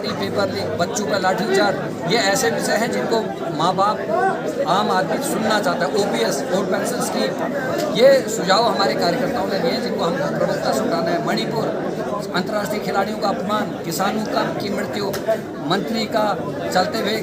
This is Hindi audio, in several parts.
ई पेपर लीक, बच्चों का लाठीचार्ज, ये ऐसे विषय हैं जिनको माँ बाप आम आदमी सुनना चाहता है। ओपीएस, ओल्ड पेंशन स्कीम, ये सुझाव हमारे कार्यकर्ताओं ने दिए जिनको हम प्रमुखता से उठाना है। मणिपुर, अंतर्राष्ट्रीय खिलाड़ियों का अपमान, किसानों की मृत्यु, मंत्री का चलते हुए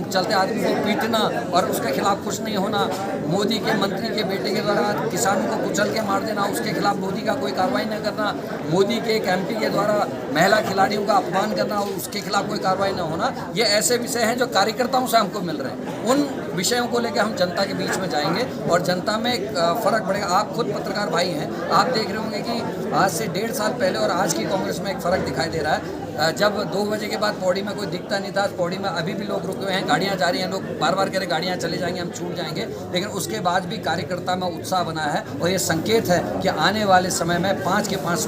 चलते आदमी को पीटना और उसके खिलाफ कुछ नहीं होना, मोदी के मंत्री के बेटे के द्वारा किसानों को कुचल के मार देना, उसके खिलाफ मोदी का कोई कार्रवाई न करना, मोदी के एक एमपी के द्वारा महिला खिलाड़ियों का अपमान करना और उसके खिलाफ कोई कार्रवाई न होना, ये ऐसे विषय हैं जो कार्यकर्ताओं से हमको मिल रहे हैं। उन विषयों को लेकर हम जनता के बीच में जाएंगे और जनता में फ़र्क पड़ेगा। आप खुद पत्रकार भाई हैं, आप देख रहे होंगे कि आज से 1.5 साल पहले और आज की कांग्रेस में एक फ़र्क दिखाई दे रहा है। जब 2 बजे के बाद पौड़ी में कोई दिखता नहीं था, पौड़ी में अभी भी लोग रुके हुए हैं, गाड़ियां जा रही हैं, लोग बार बार कह रहे गाड़ियां चले जाएंगे, हम छूट जाएंगे, लेकिन उसके बाद भी कार्यकर्ता में उत्साह बना है और ये संकेत है कि आने वाले समय में 5 के 5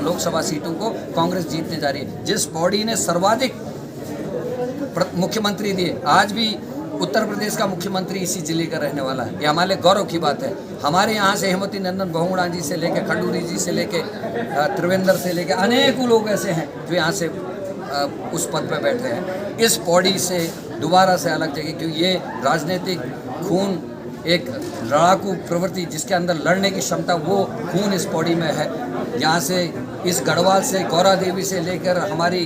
लोकसभा सीटों को कांग्रेस जीतने जा रही है। जिस पौड़ी ने सर्वाधिक मुख्यमंत्री दिए, आज भी उत्तर प्रदेश का मुख्यमंत्री इसी जिले का रहने वाला है, ये हमारे लिए गौरव की बात है। हमारे यहाँ से हेमवती नंदन बहुगुणा जी से लेकर खंडूरी जी से लेकर त्रिवेंद्र से लेकर अनेकों लोग ऐसे हैं जो यहाँ से उस पद पर बैठे हैं। इस पौड़ी से दोबारा से अलग जगह, क्योंकि ये राजनीतिक खून, एक लड़ाकू प्रवृत्ति जिसके अंदर लड़ने की क्षमता, वो खून इस पौड़ी में है। यहाँ से इस गढ़वाल से गौरा देवी से लेकर हमारी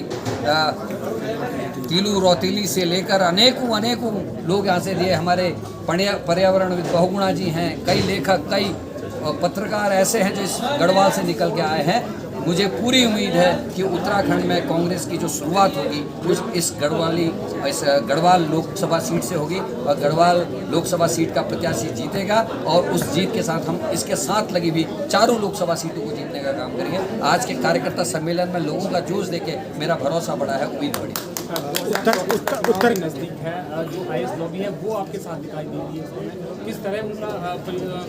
तीलू रौतीली से लेकर अनेकों लोग यहाँ से लिए। हमारे पर्यावरणविद बहुगुणा जी हैं, कई लेखक, कई पत्रकार ऐसे हैं जो इस गढ़वाल से निकल के आए हैं। मुझे पूरी उम्मीद है कि उत्तराखंड में कांग्रेस की जो शुरुआत होगी वो इस गढ़वाल लोकसभा सीट से होगी और गढ़वाल लोकसभा सीट का प्रत्याशी जीतेगा और उस जीत के साथ हम इसके साथ लगी हुई 4 लोकसभा सीटों को जीतने का काम करेंगे। आज के कार्यकर्ता सम्मेलन में लोगों का जोश देके मेरा भरोसा बढ़ा है, उम्मीद बढ़ी। उत्तर नजदीक है, जो आईएस लॉबी है वो आपके साथ दिखाई दे रही है, किस तरह उनका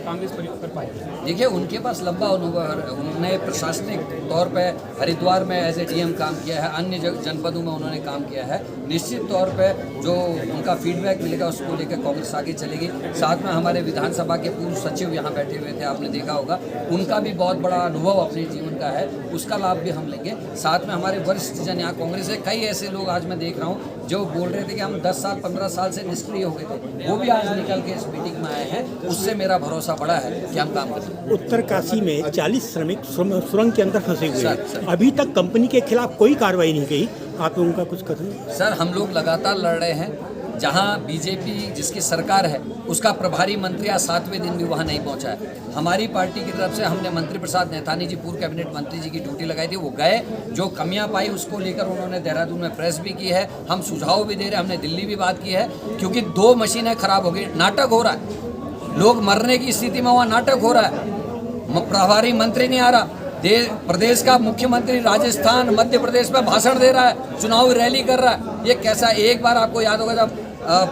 कांग्रेस प्रयोग कर पाएगी? देखिए, उनके पास लंबा अनुभव है। उन्होंने प्रशासनिक तौर पे हरिद्वार में एज ए डीएम काम किया है, अन्य जनपदों में उन्होंने काम किया है। निश्चित तौर पे जो उनका फीडबैक मिलेगा उसको लेकर कांग्रेस आगे चलेगी। साथ में हमारे विधानसभा के पूर्व सचिव यहाँ बैठे हुए थे, आपने देखा होगा, उनका भी बहुत बड़ा अनुभव अपने जीवन का है, उसका लाभ भी हम लेंगे। साथ में हमारे वरिष्ठ जन यहाँ कांग्रेस के कई ऐसे लोग आज मैं देख रहा हूँ जो बोल रहे थे कि हम 10 साल 15 साल से निष्क्रिय हो गए थे, वो भी आज निकल के इस मीटिंग में आए हैं। उससे मेरा भरोसा बढ़ा है कि हम काम करेंगे। उत्तरकाशी में 40 श्रमिक सुरंग के अंदर फंसे हुए हैं, अभी तक कंपनी के खिलाफ कोई कार्रवाई नहीं की, आप लोगों का कुछ कथन? सर, हम लोग लगातार लड़ रहे हैं। जहां बीजेपी जिसकी सरकार है उसका प्रभारी मंत्री आज 7वें दिन भी वहां नहीं पहुंचा है। हमारी पार्टी की तरफ से हमने मंत्री प्रसाद नैथानी जी, पूर्व कैबिनेट मंत्री जी की ड्यूटी लगाई थी, वो गए, जो कमियां पाई उसको लेकर उन्होंने देहरादून में प्रेस भी की है, हम सुझाव भी दे रहे हैं, हमने दिल्ली भी बात की है, क्योंकि 2 मशीनें खराब हो गई, नाटक हो रहा है, लोग मरने की स्थिति में वहाँ नाटक हो रहा है, प्रभारी मंत्री नहीं आ रहा, प्रदेश का मुख्यमंत्री राजस्थान मध्य प्रदेश में भाषण दे रहा है, चुनावी रैली कर रहा है। ये कैसा? एक बार आपको याद होगा जब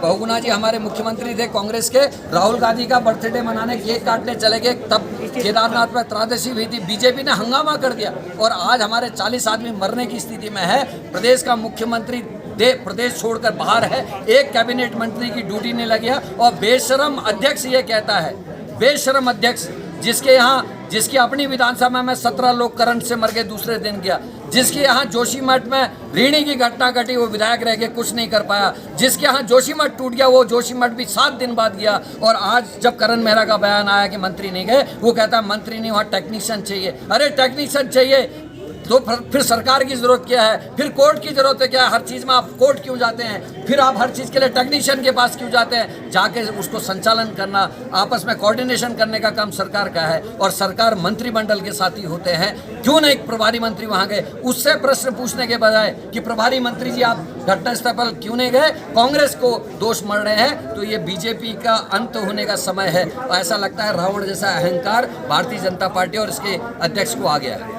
बहुगुणा जी हमारे मुख्यमंत्री थे कांग्रेस के, राहुल गांधी का बर्थडे मनाने केक काटने चले गए, तब केदारनाथ में त्रासदी हुई थी, बीजेपी ने हंगामा कर दिया और आज हमारे 40 आदमी मरने की स्थिति में है। प्रदेश का मुख्यमंत्री प्रदेश छोड़कर बाहर है, एक कैबिनेट मंत्री की ड्यूटी नहीं लगी है और बेशरम अध्यक्ष ये कहता है, बेशरम अध्यक्ष जिसकी अपनी विधानसभा में 17 लोग करंट से मर गए, दूसरे दिन गया, जिसके यहाँ जोशीमठ में ऋणी की घटना घटी, वो विधायक रह गए, कुछ नहीं कर पाया, जिसके यहाँ जोशीमठ टूट गया, वो जोशीमठ भी 7 दिन बाद गया और आज जब करण मेहरा का बयान आया कि मंत्री नहीं गए, वो कहता है मंत्री नहीं, वहाँ टेक्नीशियन चाहिए। अरे टेक्नीशियन चाहिए तो फिर सरकार की जरूरत क्या है, फिर कोर्ट की जरूरत है क्या है? हर चीज़ में आप कोर्ट क्यों जाते हैं? फिर आप हर चीज़ के लिए टेक्नीशियन के पास क्यों जाते हैं? जाके उसको संचालन करना, आपस में कोऑर्डिनेशन करने का काम सरकार का है और सरकार मंत्रिमंडल के साथी होते हैं। क्यों नहीं प्रभारी मंत्री वहाँ गए? उससे प्रश्न पूछने के बजाय कि प्रभारी मंत्री जी आप घटनास्थल पर क्यों नहीं गए, कांग्रेस को दोष मर रहे हैं, तो ये बीजेपी का अंत होने का समय है। ऐसा लगता है रावण जैसा अहंकार भारतीय जनता पार्टी और इसके अध्यक्ष को आ गया है।